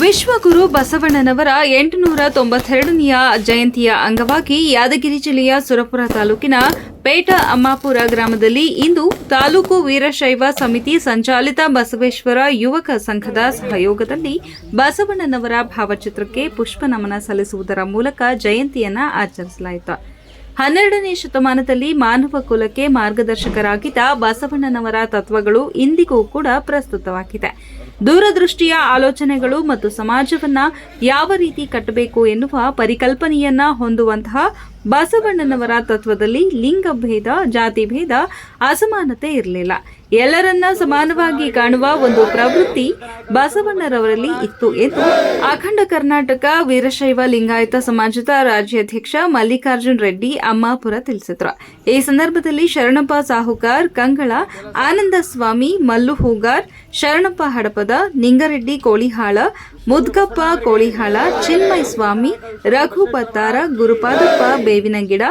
ವಿಶ್ವಗುರು ಬಸವಣ್ಣನವರ 892ನೆಯ ಜಯಂತಿಯ ಅಂಗವಾಗಿ ಯಾದಗಿರಿ ಜಿಲ್ಲೆಯ ಸುರಪುರ ತಾಲೂಕಿನ ಪೇಟ ಅಮ್ಮಾಪುರ ಗ್ರಾಮದಲ್ಲಿ ಇಂದು ತಾಲೂಕು ವೀರಶೈವ ಸಮಿತಿ ಸಂಚಾಲಿತ ಬಸವೇಶ್ವರ ಯುವಕ ಸಂಘದ ಸಹಯೋಗದಲ್ಲಿ ಬಸವಣ್ಣನವರ ಭಾವಚಿತ್ರಕ್ಕೆ ಪುಷ್ಪ ನಮನ ಸಲ್ಲಿಸುವುದರ ಮೂಲಕ ಜಯಂತಿಯನ್ನು ಆಚರಿಸಲಾಯಿತು. 12ನೇ ಶತಮಾನದಲ್ಲಿ ಮಾನವ ಕುಲಕ್ಕೆ ಮಾರ್ಗದರ್ಶಕರಾಗಿದ್ದ ಬಸವಣ್ಣನವರ ತತ್ವಗಳು ಇಂದಿಗೂ ಕೂಡ ಪ್ರಸ್ತುತವಾಗಿದೆ. ದೂರದೃಷ್ಟಿಯ ಆಲೋಚನೆಗಳು ಮತ್ತು ಸಮಾಜವನ್ನ ಯಾವ ರೀತಿ ಕಟ್ಟಬೇಕು ಎನ್ನುವ ಪರಿಕಲ್ಪನೆಯನ್ನ ಹೊಂದುವಂತಹ ಬಸವಣ್ಣನವರ ತತ್ವದಲ್ಲಿ ಲಿಂಗಭೇದ, ಜಾತಿ ಭೇದ, ಅಸಮಾನತೆ ಇರಲಿಲ್ಲ. ಎಲ್ಲರನ್ನ ಸಮಾನವಾಗಿ ಕಾಣುವ ಒಂದು ಪ್ರವೃತ್ತಿ ಬಸವಣ್ಣರವರಲ್ಲಿ ಇತ್ತು ಎಂದು ಅಖಂಡ ಕರ್ನಾಟಕ ವೀರಶೈವ ಲಿಂಗಾಯತ ಸಮಾಜದ ರಾಜ್ಯಾಧ್ಯಕ್ಷ ಮಲ್ಲಿಕಾರ್ಜುನ್ ರೆಡ್ಡಿ ಅಮ್ಮಾಪುರ ತಿಳಿಸಿದರು. ಈ ಸಂದರ್ಭದಲ್ಲಿ ಶರಣಪ್ಪ ಸಾಹುಕಾರ್ ಕಂಗಳ, ಆನಂದ ಸ್ವಾಮಿ ಮಲ್ಲು ಹೂಗಾರ್, ಶರಣಪ್ಪ ಹಡಪದ, ನಿಂಗರೆಡ್ಡಿ ಕೋಳಿಹಾಳ, ಮುದ್ಗಪ್ಪ ಕೋಳಿಹಾಳ, ಚಿನ್ಮಯ ಸ್ವಾಮಿ, ರಘು ಪತ್ತಾರ, ಗುರುಪಾದಪ್ಪ ಬೇವಿನಗಿಡ,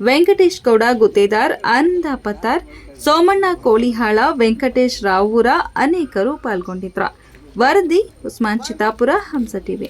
ವೆಂಕಟೇಶ್ ಗೌಡ ಗುತ್ತೇದಾರ್, ಆನಂದ ಪತ್ತಾರ್, ಸೋಮಣ್ಣ ಕೋಳಿಹಾಳ, ವೆಂಕಟೇಶ್ ರಾವೂರ ಅನೇಕರು ಪಾಲ್ಗೊಂಡಿದ್ರು. ವರದಿ ಉಸ್ಮಾನ್ ಚಿತ್ತಾಪುರ, ಹಂಸ ಟಿವಿ.